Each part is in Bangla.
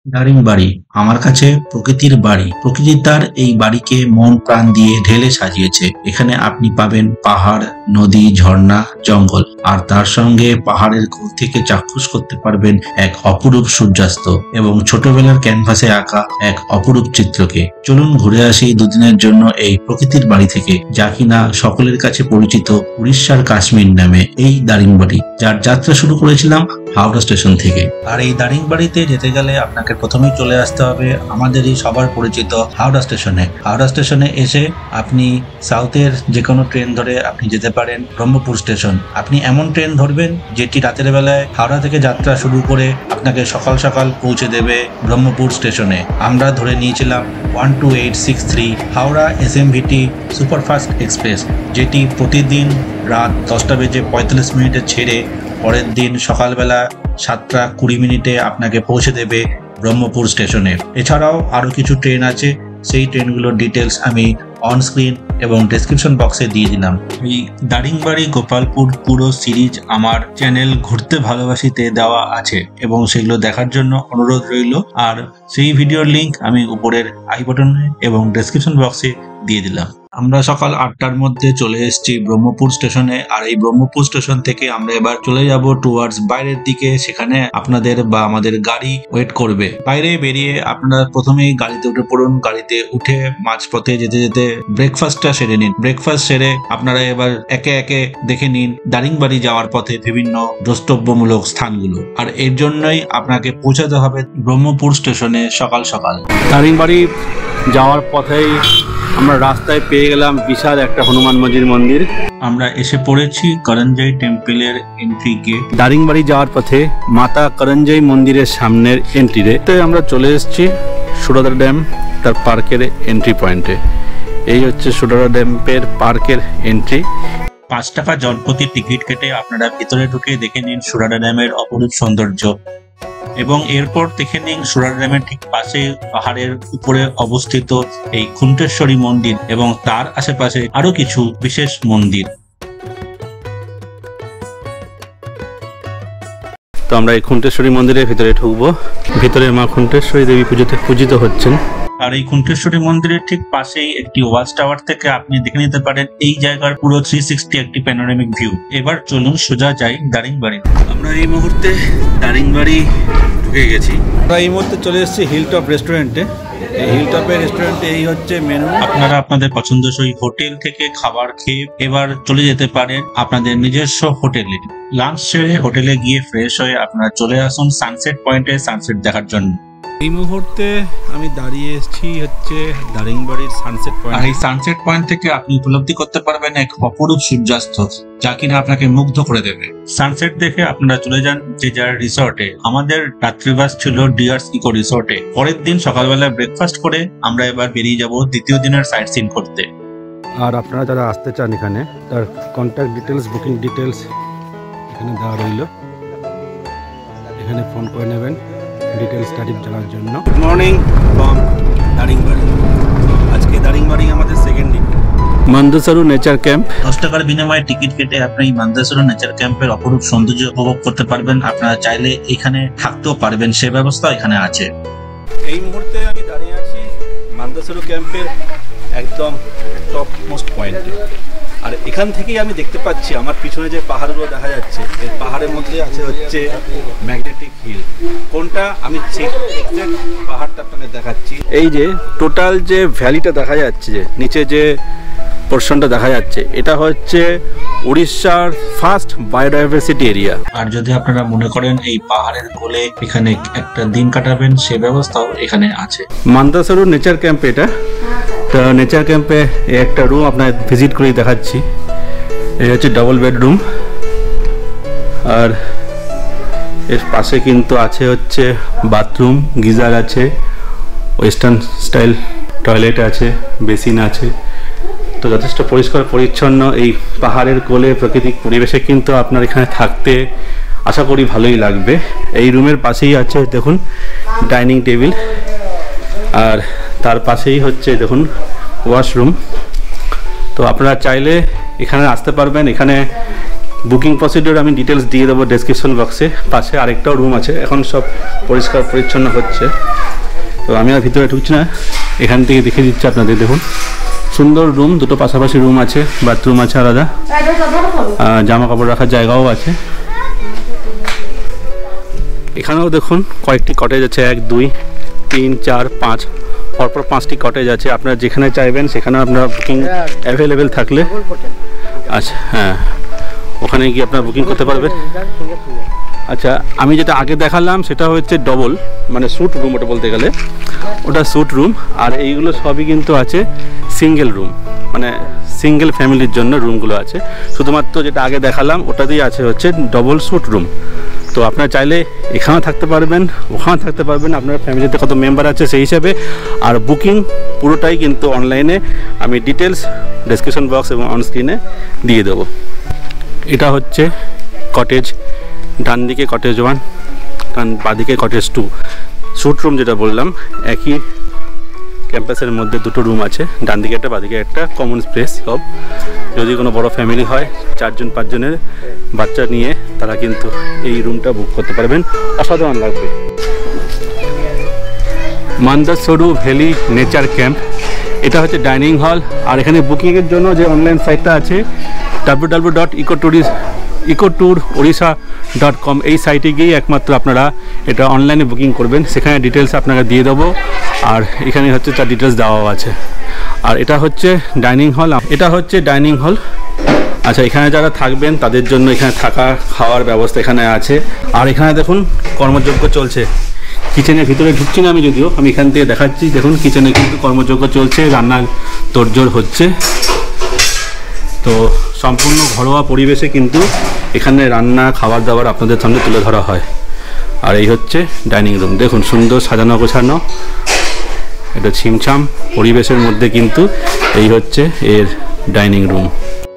দারিংবাড়ি আমার কাছে প্রকৃতির বাড়ি। প্রকৃতি তার এই বাড়িকে মন প্রাণ দিয়ে ঢেলে সাজিয়েছে। এখানে আপনি পাবেন পাহাড়, নদী, ঝর্ণা, জঙ্গল, আর তার সঙ্গে পাহাড়ের কোল থেকে চাক্ষুষ করতে পারবেন এক অপরূপ সূর্যাস্ত এবং ছোটবেলার ক্যানভাসে আঁকা এক অপরূপ চিত্রকে। চলুন ঘুরে আসি দুদিনের জন্য এই প্রকৃতির বাড়ি থেকে, যা কিনা সকলের কাছে পরিচিত উড়িষ্যার কাশ্মীর নামে এই দারিংবাড়ি, যার যাত্রা শুরু করেছিলাম হাওড়া স্টেশন থেকে। আর এই দারিংবাড়িতে যেতে গেলে আপনাকে প্রথমেই চলে আসতে হবে আমাদেরই সবার পরিচিত হাওড়া স্টেশনে। হাওড়া স্টেশনে এসে আপনি সাউথের যে কোনো ট্রেন ধরে আপনি যেতে পারেন ব্রহ্মপুর স্টেশন। আপনি এমন ট্রেন ধরবেন যেটি রাতের বেলায় হাওড়া থেকে যাত্রা শুরু করে আপনাকে সকাল সকাল পৌঁছে দেবে ব্রহ্মপুর স্টেশনে। আমরা ধরে নিয়েছিলাম 12863 হাওড়া SMVT সুপারফাস্ট এক্সপ্রেস, যেটি প্রতিদিন রাত 10:45 ছেড়ে পরের দিন সকালবেলা 7:20 আপনাকে পৌঁছে দেবে ব্রহ্মপুর স্টেশনে। এছাড়াও আরো কিছু ট্রেন আছে, সেই ট্রেনগুলোর ডিটেলস আমি অন স্ক্রিন এবং ডেসক্রিপশন বক্সে দিয়ে দিলাম। এই দারিংবাড়ি গোপালপুর পুরো সিরিজ আমার চ্যানেল ঘুরতে ভালোবাসিতে দেওয়া আছে এবং সেগুলো দেখার জন্য অনুরোধ রইল। আর সেই ভিডিওর লিংক আমি উপরের আই বাটনে এবং ডেসক্রিপশন বক্সে দিয়ে দিলাম। আমরা সকাল 8টার মধ্যে চলে এসেছি ব্রহ্মপুর স্টেশনে। আর এই ব্রহ্মপুর স্টেশন থেকে আমরা এবার চলে যাব টুয়ার্ডস বাইরের দিকে। সেখানে আপনাদের বা আমাদের গাড়ি ওয়েট করবে। বাইরে বেরিয়ে আপনারা প্রথমেই গাড়িতে উঠে পড়ুন। গাড়িতে উঠে মাঝপথে যেতে যেতে ব্রেকফাস্টটা সেরে নিন। ব্রেকফাস্ট সেরে আপনারা এবার একে একে দেখে নিন দারিংবাড়ি যাওয়ার পথে বিভিন্ন দ্রষ্টব্যমূলক স্থানগুলো। আর এর জন্যই আপনাকে পৌঁছাতে হবে ব্রহ্মপুর স্টেশনে সকাল সকাল। দারিংবাড়ি যাওয়ার পথেই আমরা রাস্তায় পেয়ে গেলাম বিশাল একটা হনুমান মন্দির। আমরা এসে পড়েছি করঞ্জয় টেম্পলের এন্ট্রি গেট। দারিংবাড়ি যাওয়ার পথে মাতা করঞ্জয় মন্দিরের সামনের এন্ট্রিতে আমরা চলে এসেছি সুরাদা ড্যাম তার পার্কের এন্ট্রি পয়েন্টে। এই হচ্ছে সুরাদা ড্যামের পার্কের এন্ট্রি। 5 টাকা জনপ্রতি টিকিট কেটে আপনারা ভিতরে ঢুকে দেখে নিন সুরাদা ড্যামের অপরূপ সৌন্দর্য এবং এরপর দেখে নিন সুরাদা ড্যামের ঠিক পাশে পাহাড়ের উপরে অবস্থিত এই খুন্টেশ্বরী মন্দির এবং তার আশেপাশে আরো কিছু বিশেষ মন্দির। তো আমরা এই খুন্টেশ্বরী মন্দিরের ভিতরে ঢুকবো। ভিতরে মা খুন্টেশ্বরী দেবী পূজিত হচ্ছেন। আর এই খুন্টেশ্বরী মন্দিরের ঠিক পাশেই একটি ওয়াচ টাওয়ার থেকে আপনি দেখে নিতে পারেন এই জায়গার পুরো 360 একটি প্যানোরামিক ভিউ। এবার চলুন সোজা যাই দারিংবাড়ি। আমরা এই মুহূর্তে দারিংবাড়ি ঢুকে গেছি। আমরা এই মুহূর্তে চলে এসেছি হিলটপ রেস্টুরেন্টে। এই হিলটপের রেস্টুরেন্টে এই হচ্ছে মেনু। আপনারা আপনাদের পছন্দসই হোটেল থেকে খাবার খেয়ে এবার চলে যেতে পারেন আপনাদের নিজস্ব হোটেলে। লাঞ্চ সেরে হোটেলে গিয়ে ফ্রেশ হয়ে আপনারা চলে আসুন সানসেট পয়েন্টে সানসেট দেখার জন্য। এই মুহূর্তে আমি দাঁড়িয়ে এসেছি হচ্ছে দারিংবাড়ির সানসেট পয়েন্ট। আর এই সানসেট পয়েন্ট থেকে আপনি উপলব্ধি করতে পারবেন এক অপরূপ সূর্যাস্ত, যা কিনা আপনাকে মুগ্ধ করে দেবে। সানসেট দেখে আপনারা চলে যান যে যার রিসর্টে। আমাদের রাত্রিবাস ছিল ডিয়ার্স ইকো রিসর্টে। পরের দিন সকালবেলা ব্রেকফাস্ট করে আমরা এবার বেরিয়ে যাব দ্বিতীয় দিনের সাইট সিন করতে। আর আপনারা যারা আসতে চান এখানে তার কন্ট্যাক্ট ডিটেলস, বুকিং ডিটেলস এখানে দেওয়া রইল। এখানে ফোন করে নেবেন ডিটেলস তারিফ জানার জন্য। Good morning from Daringbadi. আজকে দারিংবাড়ি আমাদের সেকেন্ড দিন। মান্দাসারু নেচার ক্যাম্প। 10 টাকার বিনিময়ে টিকিট কেটে আপনি মান্দাসারু নেচার ক্যাম্পের অপরূপ সৌন্দর্য উপভোগ করতে পারবেন। আপনারা চাইলে এখানে থাকতেও পারবেন, সে ব্যবস্থা এখানে আছে। এই মুহূর্তে আমি দাঁড়িয়ে আছি মান্দাসারু ক্যাম্পের একদম টপ মোস্ট পয়েন্টে। আর এখান থেকেই আমি দেখতে পাচ্ছি আমার পিছনে যে পাহাড়গুলো দেখা যাচ্ছে, এই পাহাড়ের মধ্যে আছে হচ্ছে ম্যাগনেটিক হিল। কোনটা আমি সেই এক্সাক্ট পাহাড়টা আপনাকে দেখাচ্ছি। এই যে টোটাল যে ভ্যালিটা দেখা যাচ্ছে, যে নিচে যে পোর্শনটা দেখা যাচ্ছে, এটা হচ্ছে উড়িষ্যার ফার্স্ট বায়োডাইভার্সিটি এরিয়া। আর যদি আপনারা মনে করেন এই পাহাড়ের কোলে এখানে একটা দিন কাটাবেন, সে ব্যবস্থাও এখানে আছে। মান্দাসারু নেচার ক্যাম্প এটা। তো নেচার ক্যাম্পে একটা রুম আপনার ভিজিট করে দেখাচ্ছি। এই হচ্ছে ডাবল বেডরুম। আর এর পাশে কিন্তু আছে হচ্ছে বাথরুম, গিজার আছে, ওয়েস্টার্ন স্টাইল টয়লেট আছে, বেসিন আছে। তো যথেষ্ট পরিষ্কার পরিচ্ছন্ন এই পাহাড়ের কোলে প্রাকৃতিক পরিবেশে কিন্তু আপনার এখানে থাকতে আশা করি ভালোই লাগবে। এই রুমের পাশেই আছে দেখুন ডাইনিং টেবিল, আর তার পাশেই হচ্ছে দেখুন ওয়াশরুম। তো আপনারা চাইলে এখানে আসতে পারবেন। এখানে বুকিং প্রসিডিওর আমি ডিটেলস দিয়ে দেবো ডেসক্রিপশন বক্সে। পাশে আরেকটাও রুম আছে, এখন সব পরিষ্কার পরিচ্ছন্ন হচ্ছে, তো আমি আর ভিতরে ঢুকছি না, এখান থেকে দেখে দিচ্ছি আপনাদের। দেখুন সুন্দর রুম, দুটো পাশাপাশি রুম আছে, বাথরুম আছে আলাদা, জামা কাপড় রাখার জায়গাও আছে। এখানেও দেখুন কয়েকটি কটেজ আছে, 1 2 3 4 5, পরপর 5টি কটেজ আছে। আপনারা যেখানে চাইবেন সেখানে আপনার বুকিং অ্যাভেলেবেল থাকলে, আচ্ছা হ্যাঁ, ওখানে গিয়ে আপনারা বুকিং করতে পারবেন। আচ্ছা, আমি যেটা আগে দেখালাম সেটা হচ্ছে ডবল, মানে স্যুট রুম, ওটা বলতে গেলে ওটা স্যুট রুম। আর এইগুলো সবই কিন্তু আছে সিঙ্গেল রুম, মানে সিঙ্গেল ফ্যামিলির জন্য রুমগুলো আছে। শুধুমাত্র যেটা আগে দেখালাম ওটাতেই আছে হচ্ছে ডবল স্যুট রুম। তো আপনারা চাইলে এখানেও থাকতে পারবেন, ওখানেও থাকতে পারবেন, আপনার ফ্যামিলিতে কত মেম্বার আছে সেই হিসাবে। আর বুকিং পুরোটাই কিন্তু অনলাইনে, আমি ডিটেলস ডেসক্রিপশন বক্স এবং অন স্ক্রিনে দিয়ে দেবো। এটা হচ্ছে কটেজ, ডান দিকে কটেজ 1, বাঁদিকে কটেজ 2। স্যুট রুম যেটা বললাম, একই ক্যাম্পাসের মধ্যে দুটো রুম আছে, ডান দিকে একটা বাঁদিকে একটা, কমন স্পেস সব। যদি কোনো বড় ফ্যামিলি হয় 4 জন 5 জনের বাচ্চা নিয়ে, তারা কিন্তু এই রুমটা বুক করতে পারবেন, অসাধারণ লাগবে। মানদাসরু ভ্যালি নেচার ক্যাম্প, এটা হচ্ছে ডাইনিং হল। আর এখানে বুকিংয়ের জন্য যে অনলাইন সাইটটা আছে www.ecotourorissa.com, এই সাইটে গিয়ে একমাত্র আপনারা এটা অনলাইনে বুকিং করবেন। সেখানে ডিটেলস আপনাকে দিয়ে দেবো, আর এখানে হচ্ছে তার ডিটেলস দেওয়াও আছে। আর এটা হচ্ছে ডাইনিং হল, এটা হচ্ছে ডাইনিং হল। আচ্ছা, এখানে যারা থাকবেন তাদের জন্য এখানে থাকা খাওয়ার ব্যবস্থা এখানে আছে। আর এখানে দেখুন কর্মযজ্ঞ চলছে, কিচেনের ভিতরে ঢুকছি না আমি, যদিও আমি এখান থেকে দেখাচ্ছি। দেখুন কিচেনে কিন্তু কর্মযজ্ঞ চলছে, রান্নার তোড়জোড় হচ্ছে। তো সম্পূর্ণ ঘরোয়া পরিবেশে কিন্তু এখানে রান্না খাবার দাবার আপনাদের সামনে তুলে ধরা হয়। আর এই হচ্ছে ডাইনিং রুম, দেখুন সুন্দর সাজানো গোছানো, এটা ছিমছাম পরিবেশের মধ্যে কিন্তু এই হচ্ছে এর ডাইনিং রুম।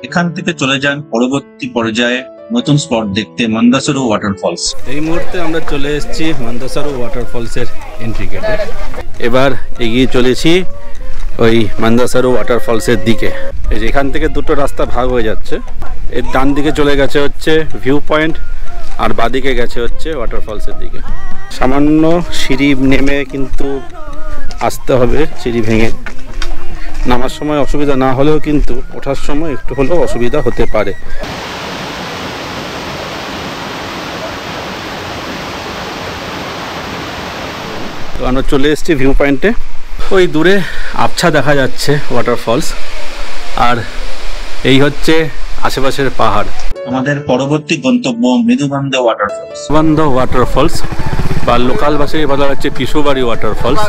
এখান থেকে চলে যান পরবর্তী পর্যায়ে নতুন স্পট দেখতে, মানদাসরু ওয়াটারফলস। এই মুহূর্তে আমরা চলে এসেছি মানদাসরু ওয়াটারফলসের এন্ট্রি গেটে। এবার এগিয়ে চলেছি ওই মানদাসরু ওয়াটারফলসের দিকে। এই যে এখান থেকে দুটো রাস্তা ভাগ হয়ে যাচ্ছে, এর ডান দিকে চলে গেছে হচ্ছে ভিউ পয়েন্ট, আর বাদিকে গেছে হচ্ছে ওয়াটারফলসের দিকে। সামান্য সিঁড়ি নেমে কিন্তু আসতে হবে, সিঁড়ি ভেঙে। নামার সময় অসুবিধা না হলেও কিন্তু ওঠার সময় একটু হলেও অসুবিধা হতে পারে। তো আমরা চলে এসেছি ভিউ পয়েন্টে। ওই দূরে আবছা দেখা যাচ্ছে ওয়াটারফলস, আর এই হচ্ছে আশেপাশের পাহাড়। আমাদের পরবর্তী গন্তব্য মৃদুবান্ধ ওয়াটারফলস। মৃদুবান্ধ ওয়াটারফলস বা লোকাল ভাষায় বলা হচ্ছে পিসুবাড়ি ওয়াটারফলস।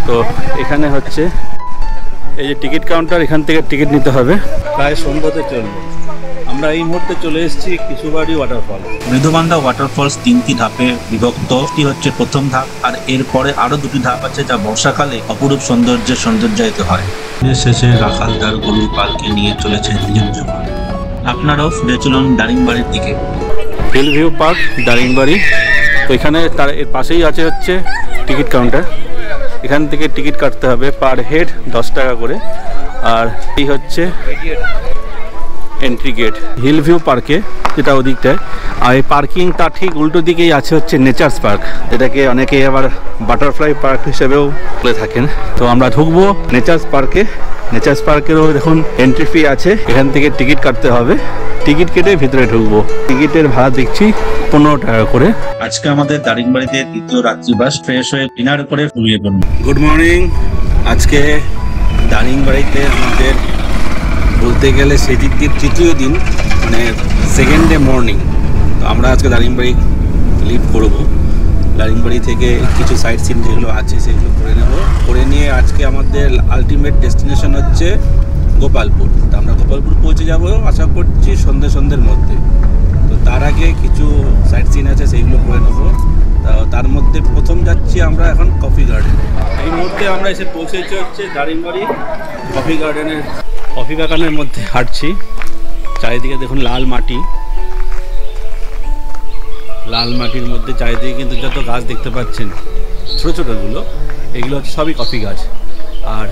তো এখানে হচ্ছে এই যে টিকিট কাউন্টার, এখান থেকে টিকিট নিতে হবে। প্রায় সন্ধ্যাতে চলবে। আমরা এই মুহূর্তে চলে এসেছি পিসুবাড়ি ওয়াটারফল। মৃদুবান্ধা ওয়াটারফলস 3টি ধাপে বিভক্ত। একটি হচ্ছে প্রথম ধাপ, আর এরপরে আরো 2টি ধাপ আছে, যা বর্ষাকালে অপরূপ সৌন্দর্যায়িত হয়। শেষে রাখালদার গরুর পালকে নিয়ে চলেছে নিজ নিজ ঘরে। আপনারাও ফিরে চলুন দারিংবাড়ির দিকে। Hill view park Daringbadi. তো এখানে তার এর পাশেই আছে হচ্ছে টিকিট কাউন্টার, এখান থেকে টিকিট কাটতে হবে পার হেড 10 টাকা করে। আর এই হচ্ছে এন্ট্রি গেট হিল ভিউ পার্কে, যেটা ওদিকটায়। আর এই পার্কিং তার ঠিক উল্টো দিকেই আছে হচ্ছে নেচার্স পার্ক, এটাকে অনেকে আবার বাটারফ্লাই পার্ক হিসেবেও বলে থাকেন। তো আমরা ঢুকবো নেচার্স পার্কে। নেচার্স পার্কেরও দেখুন এন্ট্রি ফি আছে, এখান থেকে টিকিট কাটতে হবে। টিকিট কেটে ভিতরে ঢুকবো। টিকিটের ভাড়া দেখছি 15 টাকা করে। আজকে আমাদের দারিংবাড়িতে দ্বিতীয় রাত্রিবাস। ফ্রেশ হয়ে ডিনার করে ঘুমিয়ে পড়ুন। Good morning. আজকে দারিংবাড়িতে আমাদের বলতে গেলে সেদিকে তৃতীয় দিন, মানে সেকেন্ড ডে মর্নিং। তো আমরা আজকে দারিংবাড়ি লিভ করব। দারিংবাড়ি থেকে কিছু সাইট সিন যেগুলো আছে সেগুলো করে নেব। করে নিয়ে আজকে আমাদের আলটিমেট ডেস্টিনেশন হচ্ছে গোপালপুর। তো আমরা গোপালপুর পৌঁছে যাব আশা করছি সন্ধ্যের মধ্যে। তো তার আগে কিছু সাইট সিন আছে সেইগুলো করে নেব। তার মধ্যে প্রথম যাচ্ছি আমরা এখন কফি গার্ডেন। এই মুহূর্তে আমরা এসে পৌঁছেছি হচ্ছে দারিংবাড়ি কফি গার্ডেনের। কফি বাগানের মধ্যে হাঁটছি, চারিদিকে দেখুন লাল মাটি। লাল মাটির মধ্যে চারিদিকে কিন্তু যত গাছ দেখতে পাচ্ছেন ছোটো ছোটোগুলো, এগুলো হচ্ছে সবই কফি গাছ। আর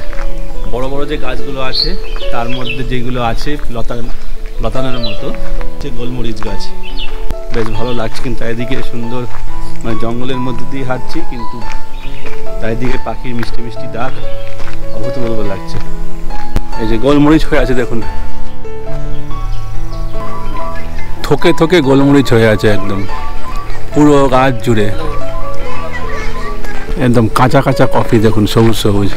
বড় বড় যে গাছগুলো আছে তার মধ্যে যেগুলো আছে লতানের মতো, গোলমরিচ গাছ বেশ ভালো লাগছে, কিন্তু চারিদিকে সুন্দর মানে জঙ্গলের মধ্যে দিয়ে হাঁটছি, কিন্তু চারিদিকে পাখির মিষ্টি মিষ্টি ডাক অভূতপূর্ব লাগছে। এই যে গোলমরিচ হয়ে আছে দেখুন, থোকে থোকে গোলমরিচ হয়ে আছে একদম পুরো গাছ জুড়ে, একদম কাঁচা কাঁচা কফি দেখুন, সবুজ সবুজ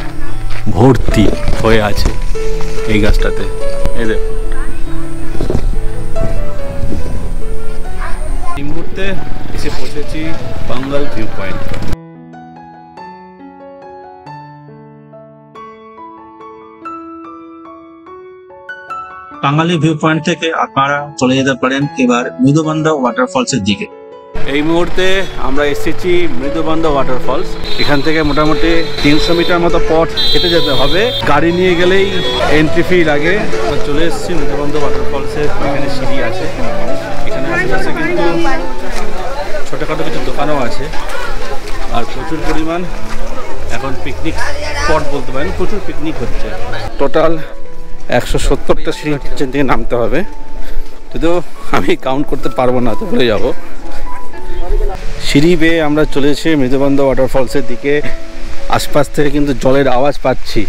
ভর্তি হয়ে আছে এই গাছটাতে। এই দেখুন এই মুহূর্তে এসে পৌঁছেছি বাঙ্গাল ভিউ পয়েন্ট। বাঙালি ভিউ পয়েন্ট থেকে আপনারা চলে যেতে পারেন এবার মৃদুবান্ধা ওয়াটারফলসের দিকে। এই মুহূর্তে আমরা এসেছি মৃদুবান্ধা ওয়াটারফলস। এখান থেকে মোটামুটি 300 মিটার মতো পথ হেঁটে যেতে হবে, গাড়ি নিয়ে গেলেই এন্ট্রি ফি লাগে। চলে এসেছি মৃদুবান্ধা ওয়াটারফলসের, এখানে সিঁড়ি আছে, এখানে আশেপাশে কিন্তু ছোটোখাটো কিছু দোকানও আছে, আর প্রচুর পরিমাণ এখন পিকনিক স্পট বলতে পারেন, প্রচুর পিকনিক হচ্ছে। টোটাল 170টা সিঁড়ি নিচের দিকে নামতে হবে, যদিও আমি কাউন্ট করতে পারবো না, তো ভুলে যাবো। সিঁড়ি বেয়ে আমরা চলেছি মৃদুবান্ধা ওয়াটারফলসের দিকে। আশপাশ থেকে কিন্তু জলের আওয়াজ পাচ্ছি।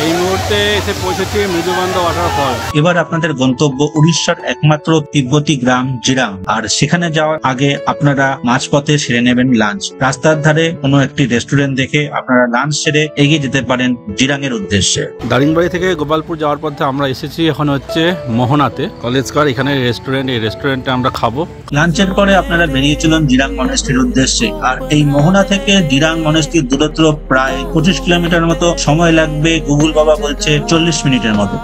এই মুহূর্তে এসে পৌঁছেছি মৃদুবান্ধা ওয়াটারফল। এবার আপনাদের গন্তব্য উড়িষ্যার একমাত্র তিব্বতী গ্রাম জিরাং, আর সেখানে যাওয়ার আগে আপনারা মাঝপথে সেরে নেবেন লাঞ্চ। রাস্তার ধারে কোনো একটি রেস্টুরেন্ট দেখে আপনারা লাঞ্চ সেরে এগিয়ে যেতে পারেন জিরাং এর উদ্দেশ্যে। দারিংবাড়ি থেকে গোপালপুর যাওয়ার পথে আমরা এসেছি এখন হচ্ছে মোহনাতে, কলেজ কার এখানে রেস্টুরেন্ট, এই রেস্টুরেন্টে আমরা খাবো। লাঞ্চের পরে আপনারা বেরিয়েছিলেন জিরাং মনেস্ট্রির উদ্দেশ্যে, আর এই মোহনা থেকে জিরাং মনেস্ট্রির দূরত্ব প্রায় 25 কিলোমিটার মতো। সময় লাগবে গুগল বাবা বলছে 40 মিনিটের মতো।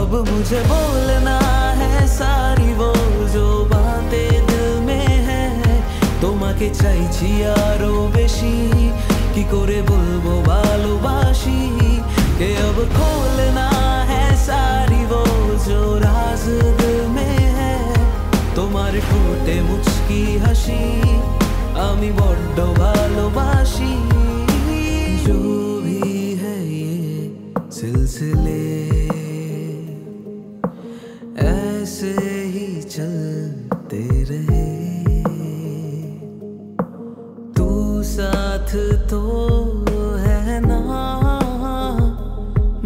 अब मुझे बोलना है सारी वो जो बातें दिल में है, তোমাকে চাইছি আরো বেশি, কি করে বলবো ভালোবাসি, কে अब खोलना है सारी वो जो राज दिल में है, তোমার ঠোঁটে মুচকি হাসি আমি বড্ড ভালোবাসি। जो भी है ये सिलसिले ऐसे ही चलते रहे, तू साथ तो है ना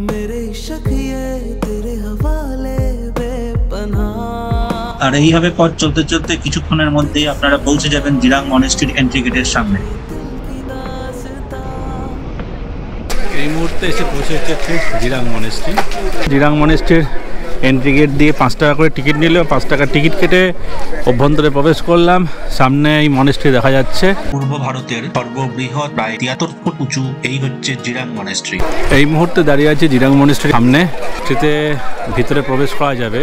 मेरे इश्क ये तेरे हवाले बेपनाह। আর এইভাবে পথ চলতে চলতে কিছুক্ষণের মধ্যেই আপনারা পৌঁছে যাবেন জিরাং মনেস্ট্রির এন্ট্রি গেটের সামনে। এই মুহূর্তে এসে পৌঁছে হচ্ছে Jirang monastery. Jirang মনেস্ট্রির entry gate দিয়ে 5 টাকা করে টিকিট নিল। 5 টাকার টিকিট কেটে অভ্যন্তরে প্রবেশ করলাম। সামনে এই মনেস্ট্রি দেখা যাচ্ছে। পূর্ব ভারতের সর্ববৃহৎ প্রায় 73 ফুট উঁচু এই হচ্ছে জিরাং মনেস্ট্রি। এই মুহূর্তে দাঁড়িয়ে আছে জিরাং মনেস্ট্রির সামনে, সেতে ভিতরে প্রবেশ করা যাবে।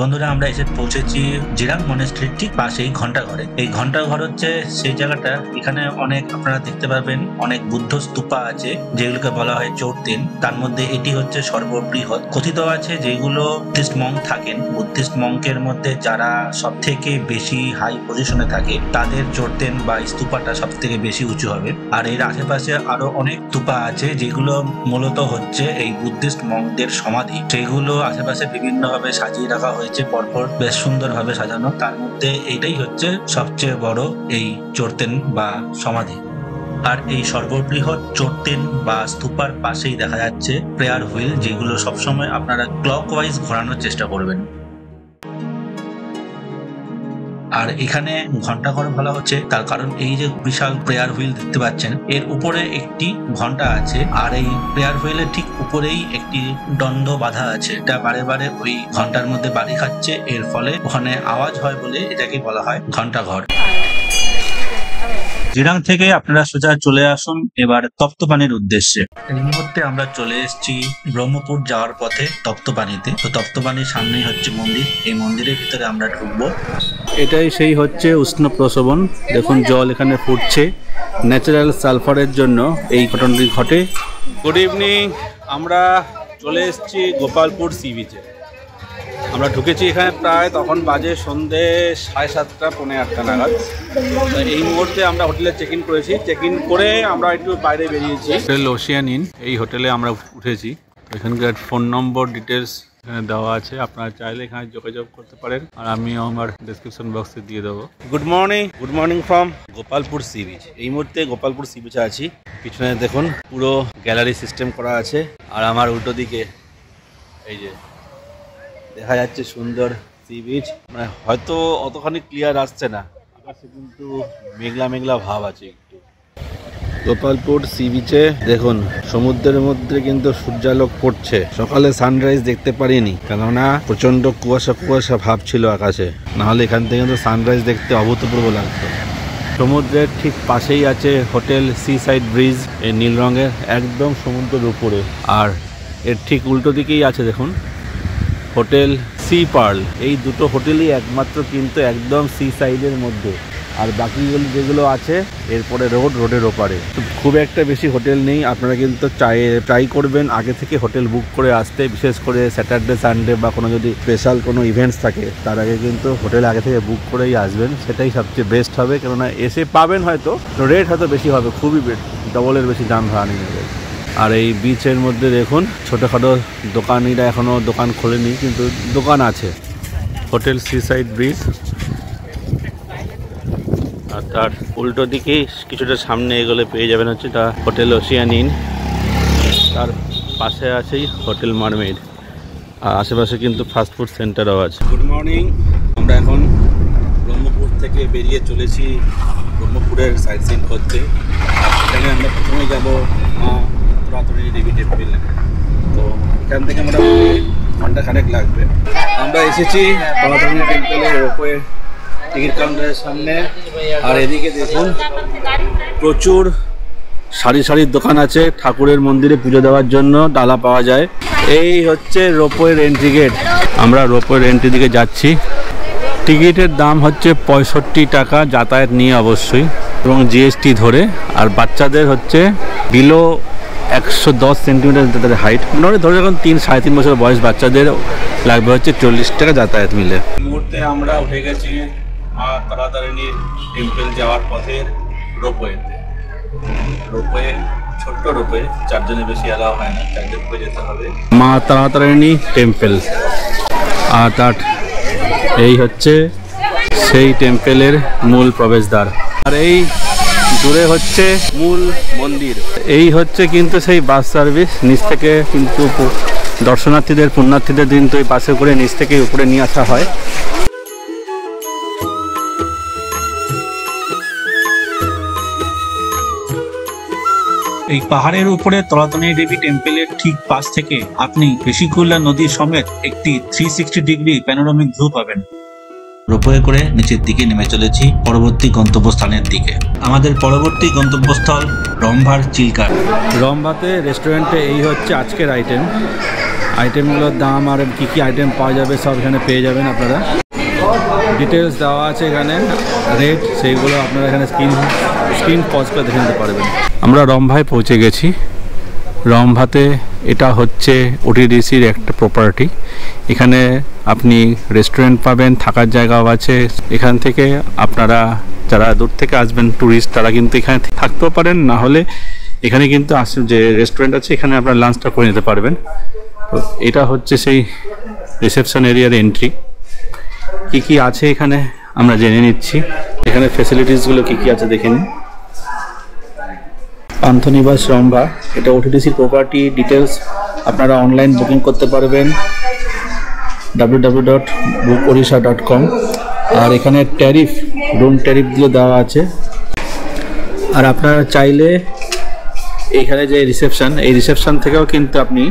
বন্ধুরা, আমরা এসে পৌঁছেছি জিরাং মনেস্ট্রির ঠিক পাশেই ঘন্টাঘরে। এই ঘন্টাঘর হচ্ছে সেই জায়গাটা, এখানে অনেক আপনারা দেখতে পাবেন অনেক বুদ্ধ স্তূপা আছে, যেগুলোকে বলা হয় চোরতেন। তার মধ্যে এটি হচ্ছে সর্ববৃহৎ। কথিত আছে যেগুলো বুদ্ধিস্ট মঙ্ক থাকেন, বুদ্ধিস্ট মঙ্কের মধ্যে যারা সব থেকে বেশি হাই পজিশনে থাকে তাদের চোরতেন বা স্তূপাটা সব থেকে বেশি উঁচু হবে। আর এর আশেপাশে আরো অনেক স্তূপা আছে যেগুলো মূলত হচ্ছে এই বুদ্ধিস্ট মঙ্কদের সমাধি। সেগুলো আশেপাশে বিভিন্ন ভাবে সাজিয়ে রাখা হয়েছে পরপর, বেশ সুন্দর ভাবে সাজানো। তার মধ্যে এইটাই হচ্ছে সবচেয়ে বড় এই চোরতেন বা সমাধি। আর এই সর্ববৃহৎ চোরতেন বা স্তূপার পাশেই দেখা যাচ্ছে প্রেয়ার হুইল, যেগুলো সবসময় আপনারা ক্লকওয়াইজ ঘোরানোর চেষ্টা করবেন। আর এখানে ঘন্টাঘর বলা হচ্ছে তার কারণ এই যে বিশাল প্রেয়ার হুইল দেখতে পাচ্ছেন, এর উপরে একটি ঘন্টা আছে, আর এই প্রেয়ার হুইলের ঠিক উপরেই একটি দণ্ড বাঁধা আছে। এটা বারে বারে ওই ঘন্টার মধ্যে বাড়ি খাচ্ছে, এর ফলে ওখানে আওয়াজ হয় বলে এটাকে বলা হয় ঘন্টাঘর। জিরাং থেকে আপনারা সোজা চলে আসুন এবার তপ্তপানির উদ্দেশ্যে। এই মুহূর্তে আমরা চলে এসেছি ব্রহ্মপুর যাওয়ার পথে তপ্তপানিতে। তো তপ্তপানির সামনেই হচ্ছে মন্দির, এই মন্দিরের ভিতরে আমরা ঢুকবো। এটাই সেই হচ্ছে উষ্ণ প্রসবন। দেখুন জল এখানে ফুটছে, ন্যাচারাল সালফারের জন্য এই ঘটনাটি ঘটে। গুড ইভিনিং, আমরা চলে এসেছি গোপালপুর সি বিচে। আমরা ঢুকেছি এখানে প্রায় তখন বাজে সন্ধে 7:30 পৌনে 8টা নাগাদ। এই মুহূর্তে আমরা হোটেলে চেক ইন করেছি। চেক ইন করে আমরা একটু বাইরে বেরিয়েছি। হোটেল ওশিয়ান ইন, এই হোটেলে আমরা উঠেছি। এখানকার ফোন নম্বর ডিটেলস এখানে দেওয়া আছে, আপনারা চাইলে এখানে যোগাযোগ করতে পারেন, আর আমিও আমার ডেসক্রিপশন বক্সে দিয়ে দেবো। Good morning from Gopalpur sea beach. এই মুহূর্তে গোপালপুর সি বিচে আছি। পিছনে দেখুন পুরো গ্যালারি সিস্টেম করা আছে, আর আমার উল্টো দিকে এই যে দেখা যাচ্ছে সুন্দর সি বিচ। মানে হয়তো অতখানি ক্লিয়ার আসছে না, আকাশে কিন্তু মেঘলা মেঘলা ভাব আছে একটু। গোপালপুর সি বিচে দেখুন সমুদ্রের মধ্যে কিন্তু সূর্যালোক পড়ছে। সকালে সানরাইজ দেখতে পারিনি, কেননা প্রচন্ড কুয়াশা ভাব ছিল আকাশে, নাহলে এখান থেকে কিন্তু সানরাইজ দেখতে অভূতপূর্ব লাগতো। সমুদ্রের ঠিক পাশেই আছে হোটেল সি সাইড ব্রিজ, এই নীল রঙের, একদম সমুদ্রের উপরে। আর এর ঠিক উল্টো দিকেই আছে দেখুন হোটেল সি পার্ল। এই দুটো হোটেলই একমাত্র কিন্তু একদম সি সাইডের মধ্যে, আর বাকিগুলো যেগুলো আছে এরপরে রোডের ওপারে। খুব একটা বেশি হোটেল নেই, আপনারা কিন্তু ট্রাই করবেন আগে থেকে হোটেল বুক করে আসতে, বিশেষ করে স্যাটারডে সানডে বা কোনো যদি স্পেশাল কোনো ইভেন্টস থাকে তার আগে কিন্তু হোটেল আগে থেকে বুক করেই আসবেন, সেটাই সবচেয়ে বেস্ট হবে। কেননা এসে পাবেন হয়তো রেট হয়তো বেশি হবে, খুবই ডবলের বেশি দাম ভাড়া নিয়ে নেবে। আর এই বিচের মধ্যে দেখুন ছোটোখাটো দোকানিরা এখনও দোকান খোলেনি, কিন্তু দোকান আছে। হোটেল সি সাইড ব্রিজ, আর তার উল্টো দিকেই কিছুটা সামনে এগোলে পেয়ে যাবেন হচ্ছে তা হোটেল ওশিয়ান ইন। তার পাশে আছেই হোটেল মারমেড, আর আশেপাশে কিন্তু ফাস্টফুড সেন্টারও আছে। গুড মর্নিং, আমরা এখন ব্রহ্মপুর থেকে বেরিয়ে চলেছি ব্রহ্মপুরের সাইট সিন করতে। সেখানে আমরা প্রথমে যাবো মা তারাতারণী দেবী টেম্পল। তো এখান থেকে মোটামুটি ঘন্টাখানেক লাগবে। আমরা এসেছি তারাতারণী টেম্পলের রোপওয়ে টিকিট কাউন্টারের সামনে, আর এদিকে দেখুন প্রচুর সারির দোকান আছে। ঠাকুরের মন্দিরে পুজো দেওয়ার জন্য ডালা পাওয়া যায়। এই হচ্ছে রোপওয়ের এন্ট্রি গেট। আমরা রোপওয়ের এন্ট্রি দিকে যাচ্ছি। টিকিটের দাম হচ্ছে 65 টাকা, যাতায়াত নিয়ে অবশ্যই, এবং জিএসটি ধরে। আর বাচ্চাদের হচ্ছে বিলো 110 সেন্টিমিটার তাদের হাইট, মোটামুটি ধরে যখন 3-3.5 বছর বয়স বাচ্চাদের লাগবে হচ্ছে 40 টাকা যাতায়াত মিলে। এই মুহূর্তে আমরা উঠে গেছি মা তারাতারিণী টেম্পল যাওয়ার পথের রোপওয়েতে। রোপওয়ে ছোট্ট রোপওয়ে, 4 জনের বেশি অ্যালাউ হয় না, 4 জন করে যেতে হবে। মা তারাতারিণী টেম্পল, আর তার এই হচ্ছে সেই টেম্পলের মূল প্রবেশদ্বার। আর এই দূরে হচ্ছে মূল মন্দির। এই হচ্ছে কিন্তু সেই বাস সার্ভিস, নিচ থেকে কিন্তু দর্শনার্থীদের পুণ্যার্থীদের কিন্তু এই বাসে করে নিচ থেকে উপরে নিয়ে আসা হয়। এই পাহাড়ের উপরে তারাতারণী দেবী টেম্পলের ঠিক পাশ থেকে আপনি ঋষিকুল্যা নদীর সমেত একটি 360 ডিগ্রি প্যানোরামিক ভিউ পাবেন। রোপওয়ে করে নিচের দিকে নেমে চলেছি পরবর্তী গন্তব্যস্থানের দিকে। আমাদের পরবর্তী গন্তব্যস্থল রম্ভার চিল্কা। রম্ভাতে রেস্টুরেন্টে এই হচ্ছে আজকের আইটেমগুলোর দাম আর কি আইটেম পাওয়া যাবে সব এখানে পেয়ে যাবেন আপনারা। ডিটেলস দেওয়া আছে এখানে, রেট সেইগুলো আপনারা এখানে স্ক্রিন পজ করে দেখে নিতে পারবেন। আমরা রম্ভায় পৌঁছে গেছি। রম্ভাতে এটা হচ্ছে ওটিডিসির একটা প্রপার্টি। এখানে আপনি রেস্টুরেন্ট পাবেন, থাকার জায়গাও আছে। এখান থেকে আপনারা যারা দূর থেকে আসবেন ট্যুরিস্ট, তারা কিন্তু এখানে থাকতেও পারেন, না হলে এখানে কিন্তু যে রেস্টুরেন্ট আছে এখানে আপনারা লাঞ্চটা করে নিতে পারবেন। তো এটা হচ্ছে সেই রিসেপশন এরিয়ার এন্ট্রি। কি আছে এখানে আমরা জেনে নিচ্ছি। এখানে ফ্যাসিলিটিসগুলো কি আছে দেখে নিন। পান্থনিবাস রম্ভা, এটা ওটিডিসির প্রপার্টি। ডিটেলস আপনারা অনলাইন বুকিং করতে পারবেন www.bookodisha.com। আর এখানে রুম ট্যারিফগুলো দেওয়া আছে। আর আপনারা চাইলে এখানে যে এই রিসেপশন থেকেও কিন্তু আপনি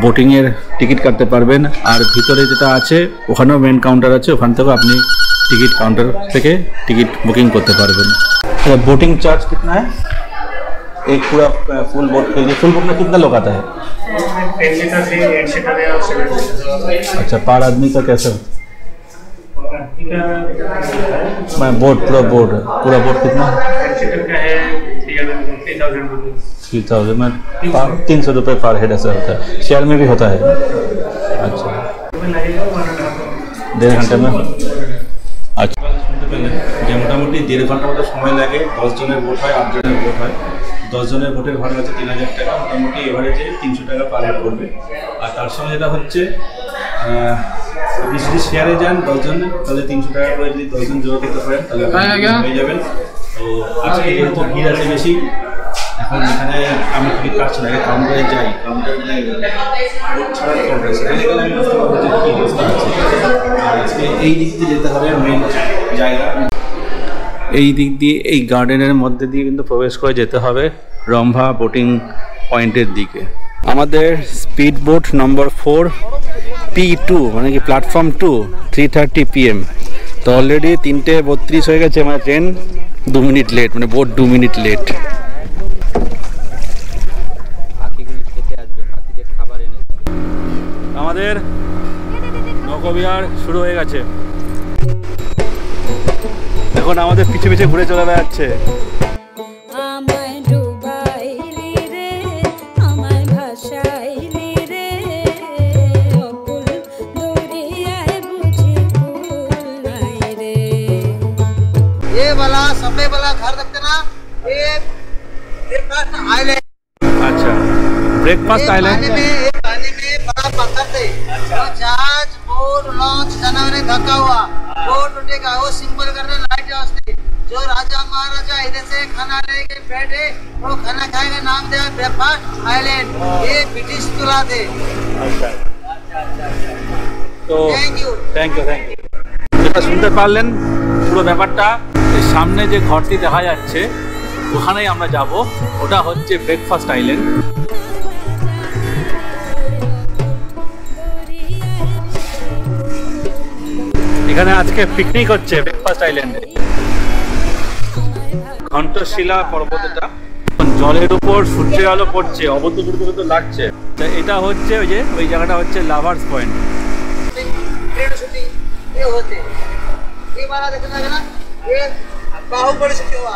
বোটিংয়ের টিকিট কাটতে পারবেন। আর ভিতরে যেটা আছে ওখানেও মেন কাউন্টার আছে, ওখান থেকেও আপনি टिकट काउंटर থেকে टिकट बुकिंग करते पारबेन। बोटिंग चार्ज कितना है? एक पूरा फुल बोट के लिए, फुल बोट में कितना लोग आता है? अच्छा, पर आदमी का कैसे? मैं बोट पूरा बोट कितना? 3000 में 300 रुपये पर हेड ऐसा होता है। शेयर में भी होता है? अच्छा, দেড় ঘন্টা না? আচ্ছা, শুনতে পেলেন যে মোটামুটি 1.5 ঘন্টা মতো সময় লাগে। 10 জনের ভোট হয়, 8 জনের ভোট হয়। 10 জনের ভোটের ভাড়া হচ্ছে 3000 টাকা, মোটামুটি এভারেজে 300 টাকা পার হেড করবে। আর তার সঙ্গে যেটা হচ্ছে আপনি যদি শেয়ারে যান 10 জন, তাহলে 300 টাকা করে যদি 10 জন জোড়া খেতে পারেন তাহলে হয়ে যাবেন। তো আজকে যেহেতু ভিড় আছে বেশি, এখন এখানে আমি টিকিট কাটছি না, কাউন্টারে যাই, কাউন্টারে ছাড়ার কাউন্টার সেখানে গেলে আমি বুঝতে পারবো যে কী অবস্থা আছে। আর আজকে এই দিক দিয়ে যেতে হবে, মেন জায়গা এই দিক দিয়ে, এই গার্ডেনের মধ্যে দিয়ে কিন্তু প্রবেশ করে যেতে হবে রম্ভা বোটিং পয়েন্টের দিকে। আমাদের স্পিড বোট নম্বর 4 P2 মানে কি প্ল্যাটফর্ম 2 3:30 PM। তো অলরেডি 3:32 হয়ে গেছে, মানে ট্রেন 2 মিনিট লেট, মানে বোট 2 মিনিট লেট। আমাদের নৌকোবিহার শুরু হয়ে গেছে, এখন আমাদের পিছে পিছে ঘুরে চলে বেড়াচ্ছে। ये वाला सफेद वाला घर देखते ना, ये ब्रेकफास्ट आइलैंड। अच्छा, ब्रेकफास्ट आइलैंड पानी में बड़ा पत्थर थे, वो जहाज बोट लॉन्च जानवर धक्का हुआ, बोट टूटेगा, वो सिंपल करने लाइट हाउस थी। जो राजा महाराजा इधर से खाना लेके बैठे, वो खाना खाएगा, नाम दिया ब्रेकफास्ट आइलैंड। ये ब्रिटिश तुला थे। তো थैंक यू। থ্যাংক ইউ যেটা শুনতে পারলেন পুরো ব্যাপারটা, এই সামনে যে ঘরটি দেখা যাচ্ছে ওখানেই আমরা যাব, ওটা হচ্ছে ব্রেকফাস্ট আইল্যান্ড। এখানে আজকে পিকনিক হচ্ছে ব্রেকফাস্ট আইল্যান্ডে। ঘণ্টশিলা পর্বতটা জলের উপর সূর্যের আলো পড়ছে, অবদ্ধ দুর্গত লাগছে। এটা হচ্ছে ওই যে ওই জায়গাটা হচ্ছে লাভার্স পয়েন্ট। ये होते, ये वाला देखना है ना, ये बाहुबली से हुआ।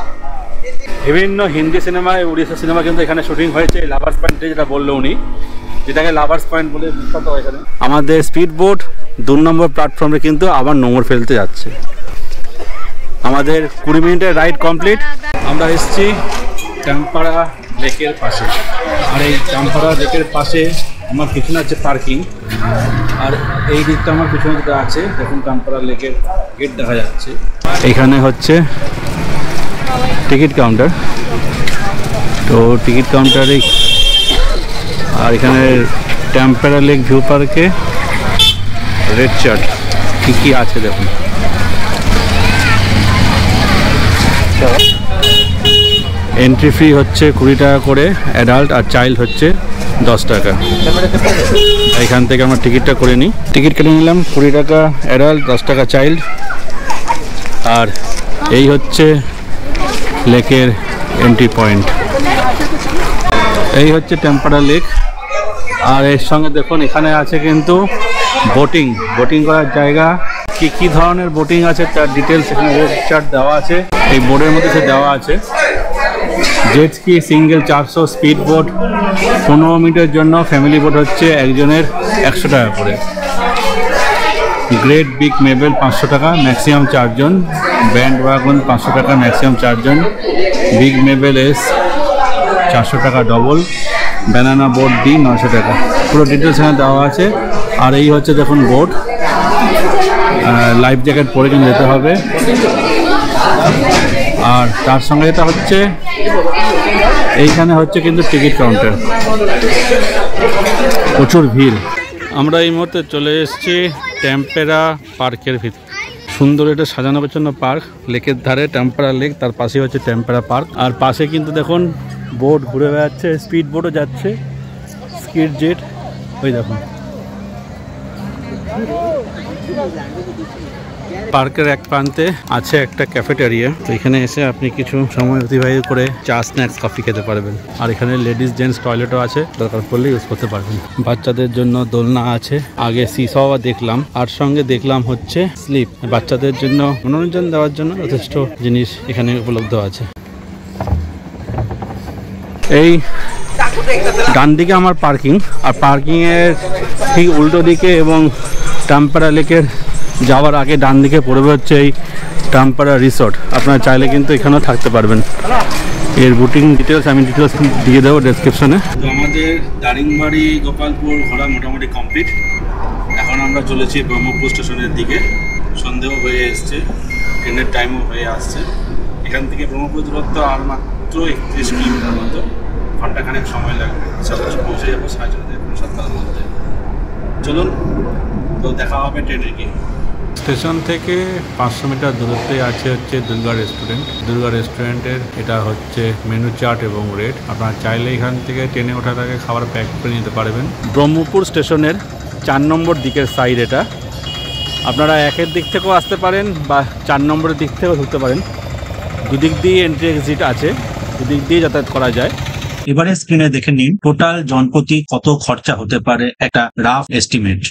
বিভিন্ন হিন্দি সিনেমায়, উড়িষ্যা সিনেমা কিন্তু এখানে শুটিং হয়েছে, লাভার্স পয়েন্টে, যেটা বললো উনি, যেটাকে লাভার্স পয়েন্ট বলে বিখ্যাত এখানে। আমাদের স্পিড বোট 2 নম্বর প্ল্যাটফর্মে কিন্তু আবার নোঙর ফেলতে যাচ্ছে। আমাদের 20 মিনিটের রাইড কমপ্লিট। আমরা এসেছি টাম্পারা লেকের পাশে, আর এই টাম্পারা লেকের পাশে আমার পিছনে আছে পার্কিং, আর এই দিকটা আমার পিছনে যেটা আছে দেখুন টাম্পারা লেকের গেট দেখা যাচ্ছে। এখানে হচ্ছে টিকিট কাউন্টার, তো টিকিট কাউন্টারে, আর এখানে টাম্পারা লেক ভিউ পার্কে রেড চার্ট কী আছে দেখুন। এন্ট্রি ফি হচ্ছে 20 টাকা করে অ্যাডাল্ট, আর চাইল্ড হচ্ছে 10 টাকা। এখান থেকে আমরা টিকিটটা করে নিই, টিকিট কেটে নিলাম 20 টাকা অ্যাডাল্ট, 10 টাকা চাইল্ড। আর এই হচ্ছে লেকের এন্ট্রি পয়েন্ট, এই হচ্ছে টাম্পারা লেক। আর এর সঙ্গে দেখুন এখানে আছে কিন্তু বোটিং করার জায়গা। কি ধরনের বোটিং আছে তার ডিটেলস এখানে রেড চার্ট দেওয়া আছে, এই বোর্ডের মধ্যে সে দেওয়া আছে। Jet ski single 400, speed boat 15 মিনিটের জন্য, ফ্যামিলি বোট হচ্ছে একজনের 100 টাকা করে। গ্রেট বিগ মেবেল 500 টাকা, ম্যাক্সিমাম 4 জন। ব্যান্ড ওয়াগন 500 টাকা, ম্যাক্সিমাম 4 জন। বিগ মেবেল এস 400 টাকা ডবল। ব্যানানা বোট ডি 900 টাকা। পুরো ডিটেলস এখানে দেওয়া আছে। আর এই হচ্ছে দেখুন বোট, লাইফ জ্যাকেট পরে কিন্তু যেতে হবে। আর তার সঙ্গে এটা হচ্ছে এইখানে হচ্ছে কিন্তু টিকিট কাউন্টার, প্রচুর ভিড়। আমরা এই মুহূর্তে চলে এসেছি টাম্পারা পার্কের ভিতর। সুন্দর এটা সাজানো গোছানো পার্ক, লেকের ধারে টাম্পারা লেক, তার পাশে হচ্ছে টাম্পারা পার্ক। আর পাশে কিন্তু দেখুন বোট ঘুরে বেড়াচ্ছে, স্পিড বোটও যাচ্ছে, স্কিড জেট, ওই দেখুন। পার্কের এক প্রান্তে আছে একটা ক্যাফেটেরিয়া, তো এখানে এসে আপনি কিছু সময় অতিবাহিত করে চা, স্ন্যাক্স, কফি খেতে পারবেন। আর এখানে লেডিস জেন্টস টয়লেটও আছে, দরকার পড়লে ইউজ করতে পারবেন। বাচ্চাদের জন্য দোলনা আছে, আগে সিসও দেখলাম, আর সঙ্গে দেখলাম হচ্ছে স্লিপ। বাচ্চাদের জন্য মনোরঞ্জন দেওয়ার জন্য যথেষ্ট জিনিস এখানে উপলব্ধ আছে। এই ডান দিকে আমার পার্কিং, আর পার্কিংয়ের ঠিক উল্টো দিকে এবং টামপাড়া লেকের যাওয়ার আগে ডান দিকে পড়বে হচ্ছে এই টামপাড়া রিসর্ট। আপনারা চাইলে কিন্তু এখানেও থাকতে পারবেন। এর বুকিং ডিটেলস আমি দিয়ে দেবো ডেসক্রিপশনে। তো আমাদের দারিংবাড়ি গোপালপুর ঘোরা মোটামুটি কমপ্লিট। এখন আমরা চলেছি ব্রহ্মপুর স্টেশনের দিকে। সন্ধ্যেও হয়ে এসছে, ট্রেনের টাইমও হয়ে আসছে। এখান থেকে ব্রহ্মপুর দূরত্ব আর মাত্র 31 কিলোমিটার মতো, ঘন্টাখানেক সময় লাগবে। পৌঁছে যাবো 7:30 মধ্যে। চলুন, তো দেখা হবে ট্রেনে গিয়ে। স্টেশন থেকে 500 মিটার দূরত্বে আছে হচ্ছে দুর্গা রেস্টুরেন্ট। দুর্গা রেস্টুরেন্টের এটা হচ্ছে মেনু চার্ট এবং রেট। আপনারা চাইলে এখান থেকে ট্রেনে ওঠার আগে খাবার প্যাক করে নিতে পারবেন। ব্রহ্মপুর স্টেশনের 4 নম্বর দিকের সাইড এটা। আপনারা 1-এর দিক থেকেও আসতে পারেন বা 4 নম্বরের দিক থেকেও ঢুকতে পারেন। দুদিক দিয়ে এন্ট্রি এক্সিট আছে, দুদিক দিয়ে যাতায়াত করা যায়। এবারে স্ক্রিনে দেখে নিন টোটাল জনপ্রতি কত খরচা হতে পারে, একটা রাফ এস্টিমেট।